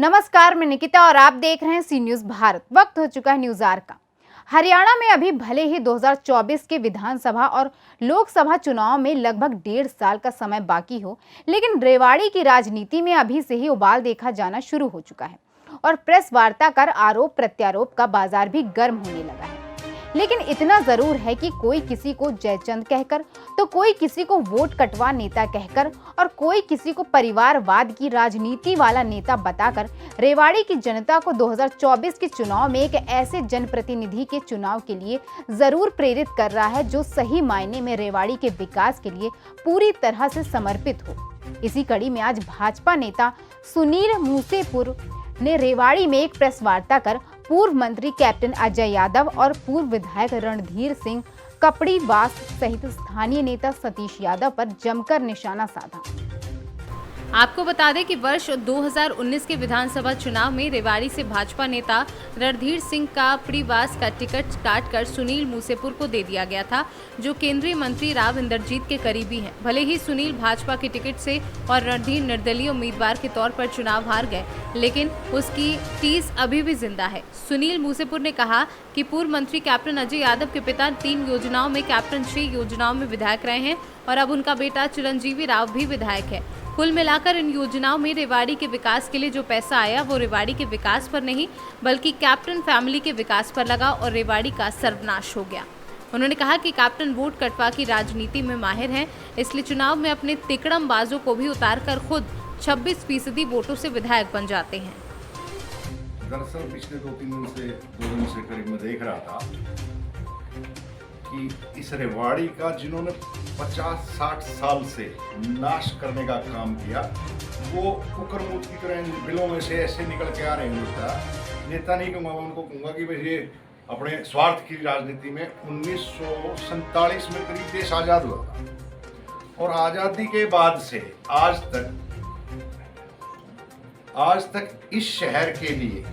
नमस्कार, मैं निकिता और आप देख रहे हैं सी न्यूज भारत। वक्त हो चुका है न्यूज आवर का। हरियाणा में अभी भले ही 2024 के विधानसभा और लोकसभा चुनाव में लगभग 1.5 साल का समय बाकी हो, लेकिन रेवाड़ी की राजनीति में अभी से ही उबाल देखा जाना शुरू हो चुका है और प्रेस वार्ता कर आरोप प्रत्यारोप का बाजार भी गर्म होने लगा है। लेकिन इतना जरूर है कि कोई किसी को जयचंद कहकर, तो कोई किसी को वोट कटवा नेता कहकर और कोई किसी को परिवारवाद की राजनीति वाला नेता बताकर रेवाड़ी की जनता को 2024 के चुनाव में एक ऐसे जनप्रतिनिधि के चुनाव के लिए जरूर प्रेरित कर रहा है जो सही मायने में रेवाड़ी के विकास के लिए पूरी तरह से समर्पित हो। इसी कड़ी में आज भाजपा नेता सुनील मूसेपुर ने रेवाड़ी में एक प्रेस वार्ता कर पूर्व मंत्री कैप्टन अजय यादव और पूर्व विधायक रणधीर सिंह कपड़ीवास सहित स्थानीय नेता सतीश यादव पर जमकर निशाना साधा। आपको बता दें कि वर्ष 2019 के विधानसभा चुनाव में रेवाड़ी से भाजपा नेता रणधीर सिंह का कपड़ीवास का टिकट काटकर सुनील मूसेपुर को दे दिया गया था, जो केंद्रीय मंत्री राव इंद्रजीत के करीबी हैं। भले ही सुनील भाजपा के टिकट से और रणधीर निर्दलीय उम्मीदवार के तौर पर चुनाव हार गए, लेकिन उसकी टीस अभी भी जिंदा है। सुनील मूसेपुर ने कहा कि पूर्व मंत्री कैप्टन अजय यादव के पिता 3 योजनाओं में कैप्टन 6 योजनाओं में विधायक रहे हैं और अब उनका बेटा चिरंजीवी राव भी विधायक है। कुल मिलाकर इन योजनाओं में रेवाड़ी के विकास के लिए जो पैसा आया वो रेवाड़ी के विकास पर नहीं बल्कि कैप्टन फैमिली के विकास पर लगा और रेवाड़ी का सर्वनाश हो गया। उन्होंने कहा कि कैप्टन वोट कटवा की राजनीति में माहिर हैं, इसलिए चुनाव में अपने तिकड़मबाजों को भी उतारकर खुद 26% वोटों से विधायक बन जाते हैं। दरअसल पिछले 2 दिन से करीब मैं देख रहा था कि इस रेवाड़ी का जिन्होंने 50-60 साल से नाश करने का काम किया, वो कुकरमुत की तरह बिलों में से ऐसे निकल के आ रहे हैं। नेता नहीं कहूँगा, उनको कहूँगा कि भाई ये अपने स्वार्थ की राजनीति में 1947 में करीब देश आज़ाद हुआ था और आज़ादी के बाद से आज तक इस शहर के लिए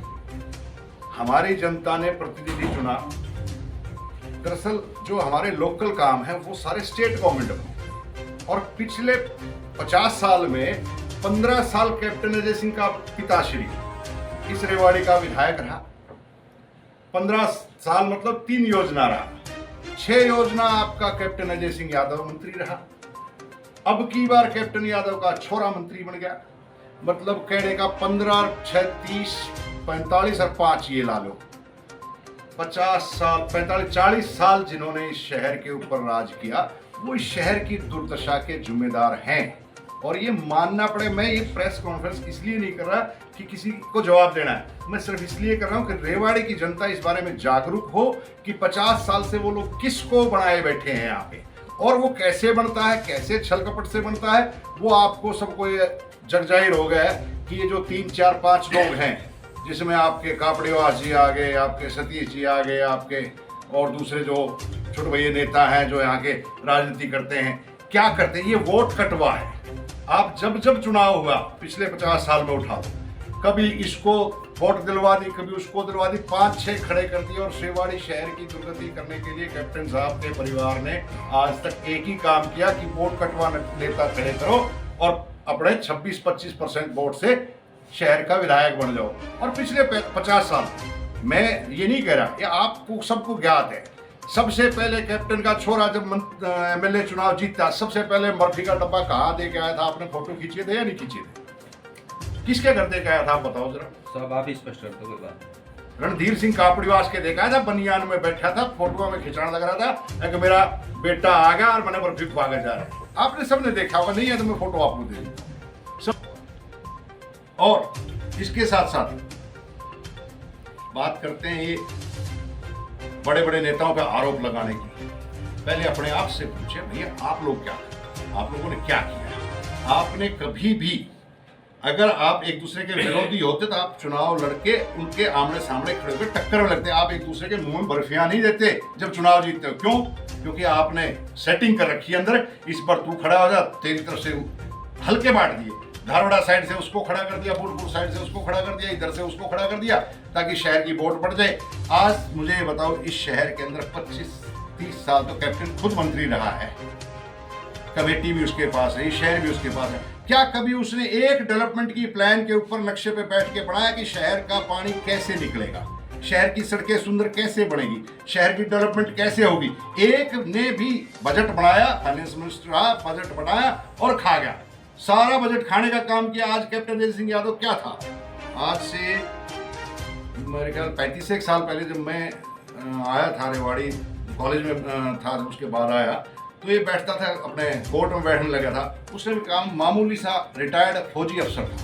हमारी जनता ने प्रतिनिधि चुना। दरअसल जो हमारे लोकल काम है वो सारे स्टेट गवर्नमेंट में, और पिछले 50 साल में 15 साल कैप्टन अजय सिंह का पिताश्री इस रेवाड़ी का विधायक रहा। 15 साल मतलब 3 योजना रहा। 6 योजना आपका कैप्टन अजय सिंह यादव मंत्री रहा। अब की बार कैप्टन यादव का छोरा मंत्री बन गया। मतलब कहने का 15, 6, 30, 45 और 5 ये ला लो, 50 साल, 45, 40 साल जिन्होंने इस शहर के ऊपर राज किया, वो इस शहर की दुर्दशा के जिम्मेदार हैं। और ये मानना पड़े, मैं ये प्रेस कॉन्फ्रेंस इसलिए नहीं कर रहा कि किसी को जवाब देना है, मैं सिर्फ इसलिए कर रहा हूँ कि रेवाड़ी की जनता इस बारे में जागरूक हो कि 50 साल से वो लोग किसको बनाए बैठे हैं यहाँ पे, और वो कैसे बनता है, कैसे छल कपट से बनता है, वो आपको सबको ये जगजाहिर हो गया है कि ये जो 3, 4, 5 लोग हैं, जिसमें आपके कापड़ीवास जी आ गए, आपके सतीश जी आ गए, आपके और दूसरे जो छोटे भैया नेता हैं जो यहाँ के राजनीति करते हैं, क्या करते हैं, ये वोट कटवा है। आप जब चुनाव हुआ पिछले 50 साल में उठा दो, कभी इसको वोट दिलवा दी, कभी उसको दिलवा दी, 5-6 खड़े कर दिए। और रेवाड़ी शहर की दुर्गति करने के लिए कैप्टन साहब के परिवार ने आज तक एक ही काम किया कि वोट कटवा नेता खड़े करो और अपने 26-25% वोट से शहर का विधायक बन जाओ। और पिछले 50 साल, मैं ये नहीं कह रहा, ये आपको सबको ज्ञात है, सबसे पहले कैप्टन का छोरा जब MLA चुनाव जीता, सबसे पहले मर्फी का डब्बा कहाँ दे के आया था? आपने फोटो खींचे थे या नहीं खींचे थे? किसके घर दे के आया था, आप बताओ जरा। सब आप ही स्पष्ट कर दो कोई बात। रणधीर सिंह कापड़ीवास के देखा था, बनियान में बैठा था, फोटो में खिंचाने लग रहा था कि मेरा बेटा आ गया और मैंने बर्फी खवा कर जा रहा है। आपने सबने देखा होगा, नहीं है तो मैं फोटो आपको दे दूँ सब। और इसके साथ साथ बात करते हैं ये बड़े बड़े नेताओं पर आरोप लगाने की। पहले अपने आप से पूछे, भैया आप लोग क्या, आप लोगों ने क्या किया? आपने कभी भी, अगर आप एक दूसरे के विरोधी होते तो आप चुनाव लड़के उनके आमने सामने खड़े होकर टक्कर में लगते। आप एक दूसरे के मुंह में बर्फियां नहीं देते जब चुनाव जीतते हो। क्यों? क्योंकि आपने सेटिंग कर रखी है अंदर, इस पर तू खड़ा हो जा, तेरी तरफ से हल्के बांट दिए, धारवाड़ा साइड से उसको खड़ा कर दिया, बुरपुर साइड से उसको खड़ा कर दिया, इधर से उसको खड़ा कर दिया, ताकि शहर की वोट बढ़ जाए। आज मुझे ये बताओ, इस शहर के अंदर 25-30 साल तो कैप्टन खुद मंत्री रहा है, कमेटी भी उसके पास है, शहर भी उसके पास है। क्या कभी उसने एक डेवलपमेंट की प्लान के ऊपर नक्शे पे बैठ के बनाया कि शहर का पानी कैसे निकलेगा, शहर की सड़कें सुंदर कैसे बनेगी, शहर की डेवलपमेंट कैसे होगी? एक ने भी बजट बनाया, फाइनेंस मिनिस्टर रहा, बजट बनाया और खा गया। सारा बजट खाने का काम किया। आज कैप्टन अजय सिंह यादव क्या था? आज से मेरे ख्याल 35 साल पहले जब मैं आया था रेवाड़ी, कॉलेज में था, उसके बाद आया, तो ये बैठता था अपने कोर्ट में बैठने लगा था। उसने भी काम मामूली सा रिटायर्ड फौजी अफसर था,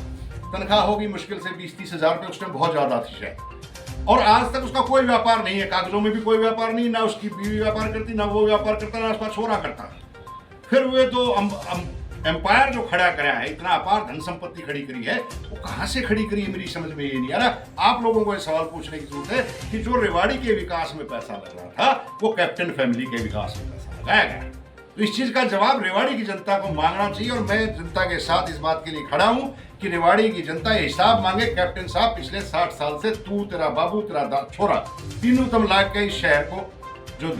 तनख्वाह होगी मुश्किल से 20-30 हज़ार रुपये, उसने बहुत ज़्यादा थी शायद। और आज तक उसका कोई व्यापार नहीं है, कागजों में भी कोई व्यापार नहीं, ना उसकी बीवी व्यापार करती, ना वो व्यापार करता, ना उसका छोरा करता। फिर वे तो एम्पायर जो खड़ा करा है, इतना अपार धन संपत्ति खड़ी करी है, वो कहाँ से खड़ी करी है मेरी समझ में ये नहीं आ रहा। आप लोगों को ये सवाल पूछने की जरूरत है कि जो रेवाड़ी के विकास में पैसा लग रहा था वो कैप्टन फैमिली के विकास में पैसा लगाया गया। तो इस चीज का जवाब रेवाड़ी की जनता को मांगना चाहिए और मैं जनता के साथ इस बात के लिए खड़ा हूं कि रेवाड़ी की जनता ये हिसाब मांगे। कैप्टन साहब, पिछले 60 साल से तू, तेरा बाबू, तेरा छोरा, तीनों तुम लाग के इस शहर को जो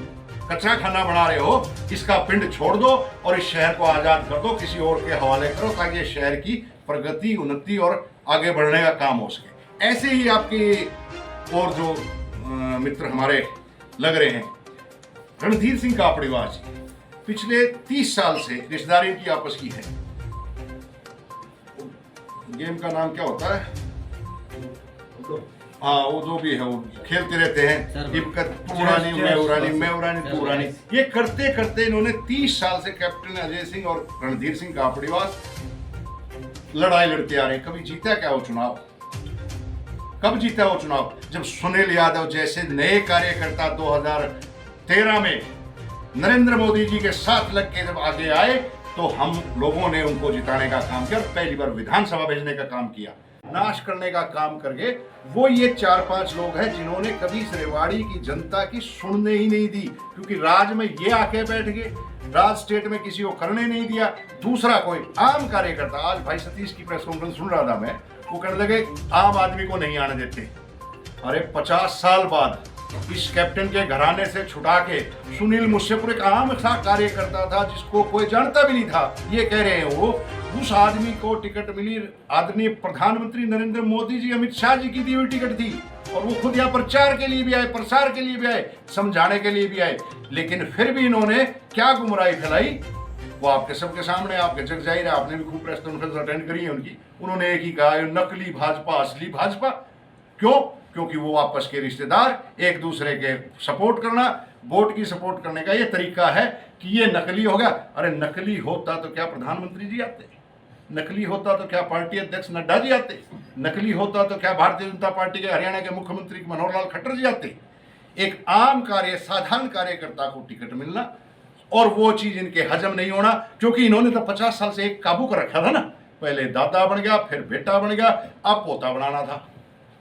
कचरा खाना बना रहे हो, इसका पिंड छोड़ दो और इस शहर को आजाद कर दो, किसी और के हवाले करो, ताकि इस शहर की प्रगति, उन्नति और आगे बढ़ने का काम हो सके। ऐसे ही आपके और जो मित्र हमारे लग रहे हैं, रणधीर सिंह कापड़ीवास जी पिछले 30 साल से रिश्तेदारी की आपस की है। गेम का नाम क्या होता है? हाँ, वो जो भी है वो खेलते रहते हैं, मैं उरानी। ये करते करते इन्होंने 30 साल से कैप्टन अजय सिंह और रणधीर सिंह कापड़ीवास लड़ाई लड़ते आ रहे हैं। कभी जीता क्या वो चुनाव? कब जीता वो चुनाव? जब सुनील यादव जैसे नए कार्यकर्ता 2013 में नरेंद्र मोदी जी के साथ लग के जब आगे आए तो हम लोगों ने उनको जिताने का काम किया और पहली बार विधानसभा भेजने का काम किया। नाश करने का काम करके वो ये 4-5 लोग हैं जिन्होंने कभी इस रेवाड़ी की जनता की सुनने ही नहीं दी, क्योंकि राज में ये आके बैठ गए, राज स्टेट में किसी को करने नहीं दिया। दूसरा कोई आम कार्यकर्ता, आज भाई सतीश की प्रेस कॉन्फ्रेंस सुन रहा था मैं, वो कहने लगे आम आदमी को नहीं आने देते। अरे 50 साल बाद इस कैप्टन के घराने से छुटा के सुनील मुसेपुर एक आम सा कार्यकर्ता था जिसको कोई जानता भी नहीं था, ये कह रहे हैं वो, उस आदमी को टिकट मिली। आदरणीय प्रधानमंत्री नरेंद्र मोदी जी, अमित शाह जी की दी हुई टिकट थी और वो खुद यहाँ प्रचार के लिए भी आए, प्रसार के लिए भी आए, समझाने के लिए भी आए, लेकिन फिर भी इन्होंने क्या गुमराही फैलाई वो आपके सबके सामने, आपके जग जाहिर है। आपने भी खूब प्रेस कॉन्फ्रेंस अटेंड करी है उनकी। उन्होंने एक ही कहा, नकली भाजपा असली भाजपा। क्यों? क्योंकि वो आपस के रिश्तेदार, एक दूसरे के सपोर्ट करना, वोट की सपोर्ट करने का ये तरीका है कि ये नकली हो गया। अरे नकली होता तो क्या प्रधानमंत्री जी आते? नकली होता तो क्या पार्टी अध्यक्ष नड्डा जी आते? नकली होता तो क्या भारतीय जनता पार्टी के हरियाणा के मुख्यमंत्री मनोहर लाल खट्टर जी आते? एक आम साधारण कार्यकर्ता को टिकट मिलना और वो चीज इनके हजम नहीं होना, क्योंकि इन्होंने तो 50 साल से एक काबू कर रखा था ना। पहले दादा बन गया, फिर बेटा बन गया, अब पोता बनाना था।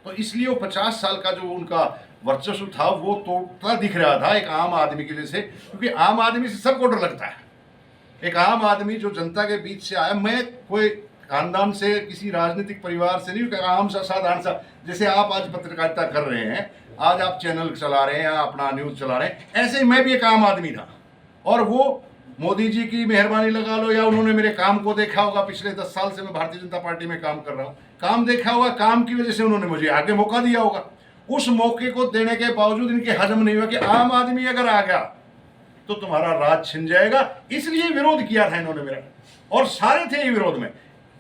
तो इसलिए वो 50 साल का जो उनका वर्चस्व था वो तोड़ता दिख रहा था एक आम आदमी के जैसे, क्योंकि आम आदमी से सबको डर लगता है। एक आम आदमी जो जनता के बीच से आया, मैं कोई खानदान से, किसी राजनीतिक परिवार से नहीं, आम सा साधारण सा, जैसे आप आज पत्रकारिता कर रहे हैं, आज आप चैनल चला रहे हैं, अपना न्यूज चला रहे हैं, ऐसे ही मैं भी एक आम आदमी था। और वो मोदी जी की मेहरबानी लगा लो या उन्होंने मेरे काम को देखा होगा, पिछले 10 साल से मैं भारतीय जनता पार्टी में काम कर रहा हूँ, काम देखा होगा, काम की वजह से उन्होंने मुझे आगे मौका दिया होगा। उस मौके को देने के बावजूद इनके हजम नहीं हुआ कि आम आदमी अगर आ गया तो तुम्हारा राज छिन जाएगा, इसलिए विरोध किया था इन्होंने मेरा। और सारे थे ये विरोध में,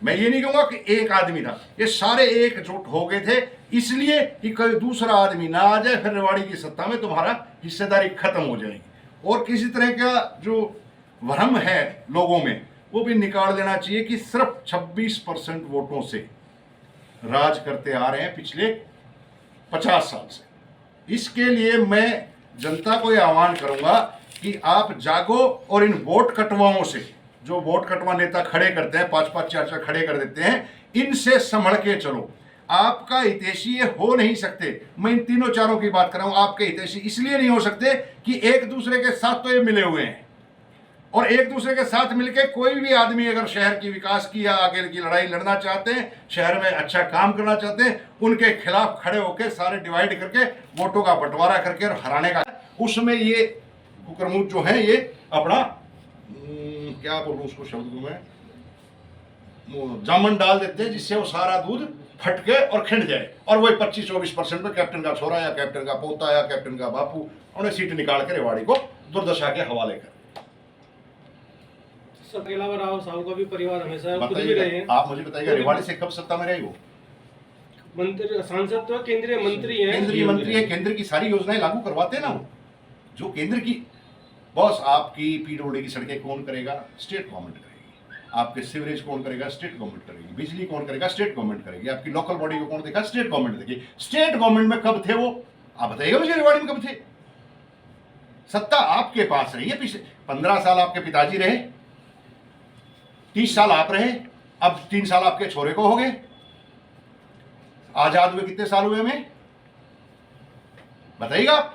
मैं ये नहीं कहूंगा कि एक आदमी था, ये सारे एकजुट हो गए थे, इसलिए कि कोई दूसरा आदमी ना आ जाए, फिर रेवाड़ी की सत्ता में तुम्हारा हिस्सेदारी खत्म हो जाएगी। और किसी तरह का जो भ्रम है लोगों में वो भी निकाल देना चाहिए कि सिर्फ 26% वोटों से राज करते आ रहे हैं पिछले 50 साल से। इसके लिए मैं जनता को यह आह्वान करूंगा कि आप जागो और इन वोट कटवाओं से, जो वोट कटवा नेता खड़े करते हैं, 5-5 4-4 खड़े कर देते हैं, इनसे संभल के चलो। आपका हितैषी ये हो नहीं सकते। मैं इन तीनों चारों की बात कर रहा हूं। आपके हितैषी इसलिए नहीं हो सकते कि एक दूसरे के साथ तो ये मिले हुए हैं, और एक दूसरे के साथ मिलकर कोई भी आदमी अगर शहर की विकास की या आगे की लड़ाई लड़ना चाहते हैं, शहर में अच्छा काम करना चाहते हैं, उनके खिलाफ खड़े होकर सारे डिवाइड करके वोटों का बंटवारा करके और हराने का, उसमें ये कुकरमुख जो है ये अपना क्या बोलूं उसको शब्द को मैं, वो जामन डाल देते हैं जिससे वो सारा दूध फटके और खिंड जाए, और वही 25-24% पे कैप्टन का छोरा या कैप्टन का पोता या कैप्टन का बापू उन्हें सीट निकाल के रेवाड़ी को दुर्दशा के हवाले कर। सबके अलावा राव साहब का भी परिवार हमेशा खुद भी रहे हैं। आप मुझे बताइएगा रेवाड़ी से कब सत्ता में रहे वो? मंत्री सांसद तो केंद्रीय मंत्री हैं। केंद्रीय मंत्री है, केंद्र की सारी योजनाएं लागू करवाते हैं ना वो। जो केंद्र की बॉस, आपकी पीडब्ल्यूडी की सड़कें कौन करेगा? स्टेट गवर्नमेंट करेगी। आपके सीवरेज कौन करेगा? स्टेट गवर्नमेंट करेगी। बिजली कौन करेगा? स्टेट गवर्नमेंट करेगी। आपकी लोकल बॉडी को कौन देखा? स्टेट गवर्नमेंट देगी। स्टेट गवर्नमेंट में कब थे वो? आप बताइएगा मुझे, रेवाड़ी में कब थे? सत्ता आपके पास रही है। पिछले 15 साल आपके पिताजी रहे, 30 साल आप रहे, अब 3 साल आपके छोरे को हो गए। आजाद हुए कितने साल हुए हमें बताइएगा आप?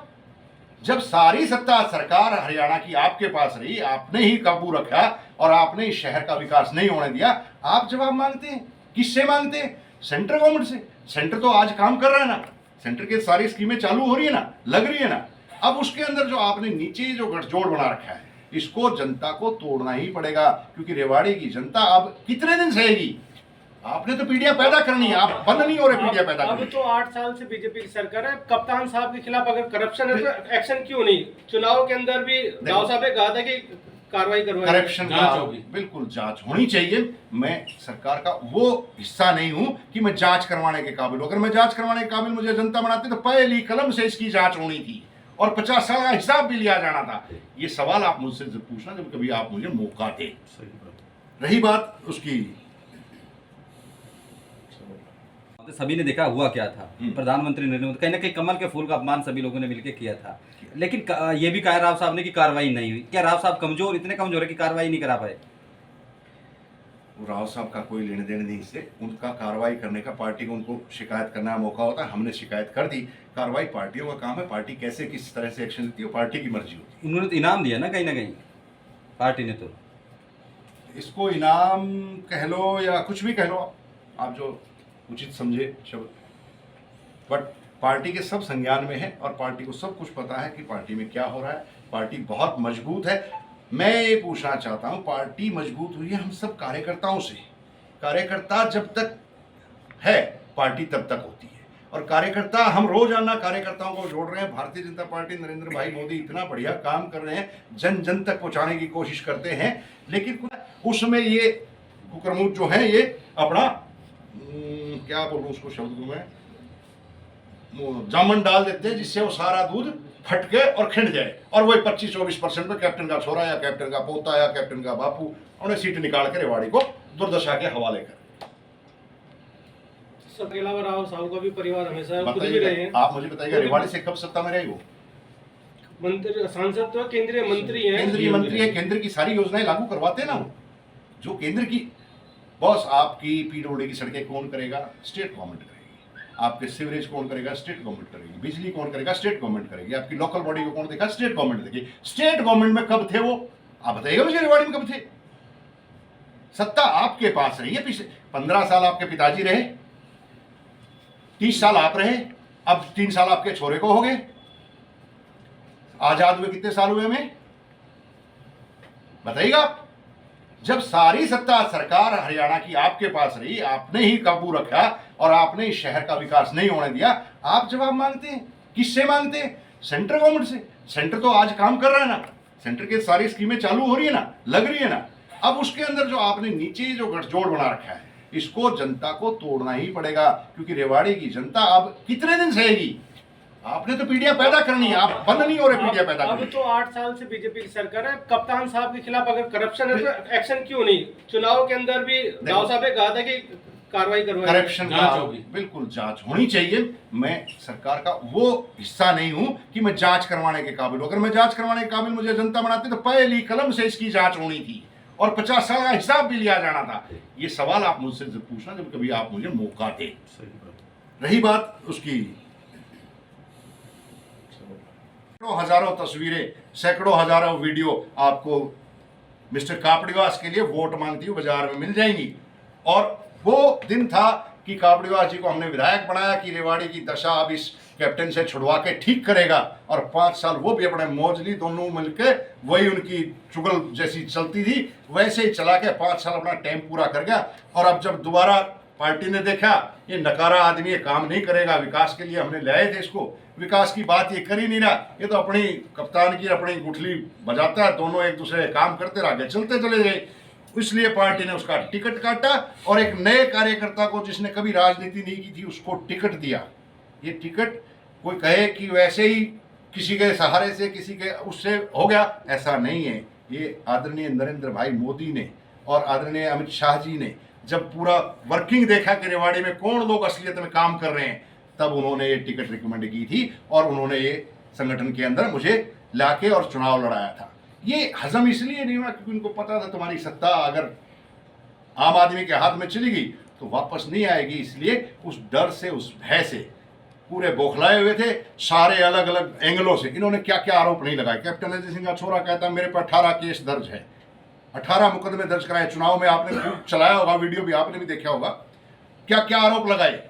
जब सारी सत्ता सरकार हरियाणा की आपके पास रही, आपने ही काबू रखा और आपने इस शहर का विकास नहीं होने दिया, आप जवाब मांगते हैं। किससे मांगते हैं? सेंट्रल गवर्नमेंट से। सेंटर तो आज काम कर रहा है ना, सेंटर की सारी स्कीमें चालू हो रही है ना, लग रही है ना। अब उसके अंदर जो आपने नीचे जो गठजोड़ बना रखा है, इसको जनता को तोड़ना ही पड़ेगा, क्योंकि रेवाड़ी की जनता अब कितने दिन सहेगी? आपने तो पीढ़ियां पैदा करनी है, आप बंद नहीं हो रहे पीढ़ियां पैदा अब करनी। तो 8 साल से बीजेपी की सरकार है। कप्तान साहब के खिलाफ अगर करप्शन है तो एक्शन क्यों नहीं? चुनाव के अंदर भी राव साहब ने कहा था कि कार्रवाई करवाई। करप्शन जांच का होगी। बिल्कुल जांच होनी चाहिए। मैं सरकार का वो हिस्सा नहीं हूं कि मैं जांच करवाने के काबिल हूं। अगर मैं जांच करवाने के काबिल मुझे जनता बनाती तो पहली कलम से इसकी जांच होनी थी और 50 साल का हिसाब भी लिया जाना था। ये सवाल आप मुझसे जब पूछना जब कभी आप मुझे मौका दे। रही बात उसकी, तो सभी ने देखा हुआ क्या था। प्रधानमंत्री नरेंद्र मोदी कहीं ना कहीं कमल के फूल का अपमान सभी लोगों ने मिलकर किया था, लेकिन ये भी कहा राव साहब ने कि कार्रवाई नहीं हुई। क्या राव साहब कमजोर, इतने कमजोर है कि कार्रवाई नहीं करा पाए? राव साहब का कोई लेने देने नहीं इससे। उनका कार्रवाई करने का पार्टी को उनको शिकायत करना मौका होता है। हमने शिकायत कर दी। कार्रवाई पार्टियों का काम है। पार्टी कैसे किस तरह से एक्शन लेती है पार्टी की मर्जी होती है। उन्होंने तो इनाम दिया ना कहीं ना कहीं पार्टी ने। तो इसको इनाम कह लो या कुछ भी कह लो, आप जो उचित समझे शब्द, बट पार्टी के सब संज्ञान में है और पार्टी को सब कुछ पता है कि पार्टी में क्या हो रहा है। पार्टी बहुत मजबूत है। मैं ये पूछना चाहता हूं, पार्टी मजबूत हुई है हम सब कार्यकर्ताओं से। कार्यकर्ता जब तक है पार्टी तब तक होती है, और कार्यकर्ता हम रोजाना कार्यकर्ताओं को जोड़ रहे हैं। भारतीय जनता पार्टी नरेंद्र भाई मोदी इतना बढ़िया काम कर रहे हैं, जन जन तक पहुंचाने की कोशिश करते हैं, लेकिन उसमें ये कुकरमुख जो है ये अपना क्या बोलूं उसको शब्द को मैं, वो जामन डाल देते हैं जिससे वो सारा दूध फटके और खिंड जाए, और वही 25-24% पे कैप्टन का छोरा या कैप्टन का पोता या कैप्टन का बापू उन्हें सीट निकाल के रेवाड़ी को दुर्दशा के हवाले कर। सबके अलावा राव साहब का भी परिवार हमेशा खुद भी रहे हैं। आप मुझे बताइएगा रेवाड़ी से कब सत्ता में रहे वो? मंत्री सांसद तो केंद्रीय मंत्री हैं। केंद्रीय मंत्री है, केंद्र की सारी योजनाएं लागू करवाते हैं ना वो। जो केंद्र की बॉस, आपकी पीडब्ल्यूडी की सड़कें कौन करेगा? स्टेट गवर्नमेंट करेगी। आपके सीवरेज कौन करेगा? स्टेट गवर्नमेंट करेगी। बिजली कौन करेगा? स्टेट गवर्नमेंट करेगी। आपकी लोकल बॉडी को कौन देखा? स्टेट गवर्नमेंट देगी। स्टेट गवर्नमेंट में कब थे वो? आप बताइएगा मुझे, रेवाड़ी में कब थे? सत्ता आपके पास रही है। पिछले 15 साल आपके पिताजी रहे, 30 साल आप रहे, अब 3 साल आपके छोरे को हो गए। आजाद हुए कितने साल हुए हमें बताइएगा आप? जब सारी सत्ता सरकार हरियाणा की आपके पास रही, आपने ही काबू रखा और आपने इस शहर का विकास नहीं होने दिया, आप जवाब मांगते हैं। किससे मांगते हैं? सेंट्रल गवर्नमेंट से। सेंटर तो आज काम कर रहा है ना, सेंटर की सारी स्कीमें चालू हो रही है ना, लग रही है ना। अब उसके अंदर जो आपने नीचे जो गठजोड़ बना रखा है, इसको जनता को तोड़ना ही पड़ेगा, क्योंकि रेवाड़ी की जनता अब कितने दिन सहेगी? आपने तो पीढ़ियां पैदा करनी है, आप बंद नहीं हो रहे पीढ़ियां पैदा अब करनी। तो 8 साल से बीजेपी की सरकार है। कप्तान साहब के खिलाफ अगर करप्शन है तो एक्शन क्यों नहीं? चुनाव के अंदर भी राव साहब ने कहा था कि कार्रवाई करवाई। करप्शन का जांच होगी। बिल्कुल जांच होनी चाहिए। मैं सरकार का वो हिस्सा नहीं हूं कि मैं जांच करवाने के काबिल हूं। अगर मैं जांच करवाने के काबिल मुझे जनता बनाती तो पहली कलम से इसकी जांच होनी थी और 50 साल का हिसाब भी लिया जाना था। ये सवाल आप मुझसे जब पूछना जब कभी आप मुझे मौका दे। रही बात उसकी, हजारों तस्वीरें, सैकड़ों हजारों वीडियो आपको मिस्टर कापड़ीवास के लिए वोट मांगती हुई बाजार में मिल जाएंगी। और वो दिन था कि कापड़ीवास जी को हमने विधायक बनाया कि रेवाड़ी की दशा अब इस कैप्टन से छुड़वा के ठीक करेगा और 5 साल वो भी अपने मौजली दोनों मिलके वही उनकी चुगल जैसी चलती थी वैसे ही चला के 5 साल अपना टाइम पूरा कर गया। और अब जब दोबारा पार्टी ने देखा ये नकारा आदमी ये काम नहीं करेगा, विकास के लिए हमने लाए थे इसको, विकास की बात ये कर ही नहीं रहा, ये तो अपनी कप्तान की अपनी गुठली बजाता है, दोनों एक दूसरे काम करते रह गए, चलते चले गए। इसलिए पार्टी ने उसका टिकट काटा और एक नए कार्यकर्ता को जिसने कभी राजनीति नहीं की थी उसको टिकट दिया। ये टिकट कोई कहे कि वैसे ही किसी के सहारे से किसी के उससे हो गया, ऐसा नहीं है। ये आदरणीय नरेंद्र भाई मोदी ने और आदरणीय अमित शाह जी ने जब पूरा वर्किंग देखा कि रेवाड़ी में कौन लोग असलियत में काम कर रहे हैं, तब उन्होंने ये टिकट रिकमेंड की थी और उन्होंने ये संगठन के अंदर मुझे लाके और चुनाव लड़ाया था। ये हजम इसलिए नहीं हुआ क्योंकि उनको पता था तुम्हारी सत्ता अगर आम आदमी के हाथ में चली गई तो वापस नहीं आएगी, इसलिए उस डर से उस भय से पूरे बौखलाए हुए थे। सारे अलग अलग एंगलों से इन्होंने क्या क्या आरोप नहीं लगाए। कैप्टन अजय सिंह का छोरा कहता मेरे पर 18 केस दर्ज है, 18 मुकदमे दर्ज कराए। चुनाव में आपने खूब चलाया होगा, वीडियो भी आपने भी देखा होगा, क्या क्या आरोप लगाए।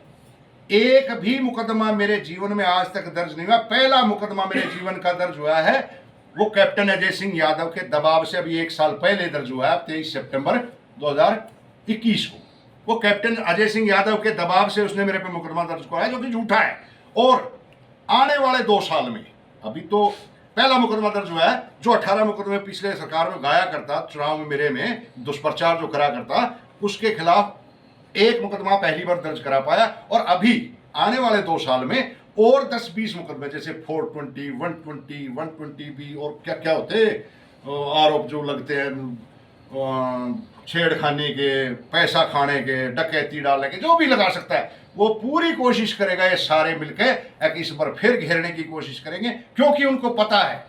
एक भी मुकदमा मेरे जीवन में आज तक दर्ज नहीं हुआ। पहला मुकदमा मेरे जीवन का दर्ज हुआ है वो कैप्टन अजय सिंह यादव के दबाव से अभी 1 साल पहले दर्ज हुआ है, 23 सितंबर 2021 को। वो कैप्टन अजय सिंह यादव के दबाव से उसने मेरे पे मुकदमा दर्ज कराया जो कि झूठा है। और आने वाले 2 साल में अभी तो पहला मुकदमा दर्ज हुआ है, जो 18 मुकदमे पिछले सरकार में गाया करता, चुनाव में मेरे में दुष्प्रचार जो करा करता, उसके खिलाफ एक मुकदमा पहली बार दर्ज करा पाया। और अभी आने वाले 2 साल में और 10-20 मुकदमे जैसे 420, 120, 120B और क्या क्या होते आरोप जो लगते हैं, छेड़खानी के, पैसा खाने के, डकैती डालने के, जो भी लगा सकता है वो पूरी कोशिश करेगा। ये सारे मिलकर इस बार फिर घेरने की कोशिश करेंगे क्योंकि उनको पता है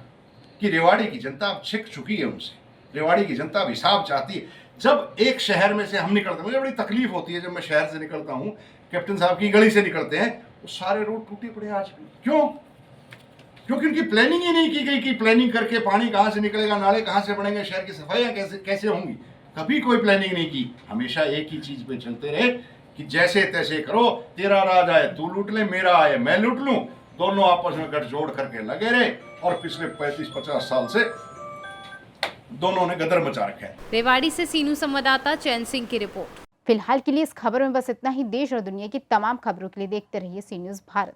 कि रेवाड़ी की जनता अब छिक चुकी है उनसे। रेवाड़ी की जनता अब हिसाब चाहती है। जब एक शहर में से हम निकलते हैं, मुझे बड़ी तकलीफ होती है जब मैं शहर से निकलता हूँ, कैप्टन साहब की गली से निकलते हैं, वो सारे रोड टूटे पड़े आज भी। क्यों? क्योंकि उनकी प्लानिंग ही नहीं की गई कि प्लानिंग करके पानी कहाँ से निकलेगा, नाले कहाँ से बनेंगे, शहर की सफाइयाँ कैसे होंगी। कभी कोई प्लानिंग नहीं की। हमेशा एक ही चीज पे चलते रहे कि जैसे तैसे करो, तेरा राज आए तू लूट ले, मेरा आए मैं लूट लूं, दोनों आपस में गठजोड़ करके लगे रहे। और पिछले 35-50 साल से दोनों ने गदर मचा रखा है। रेवाड़ी से सीनू संवाददाता चैन सिंह की रिपोर्ट। फिलहाल के लिए इस खबर में बस इतना ही। देश और दुनिया की तमाम खबरों के लिए देखते रहिए सी न्यूज़ भारत।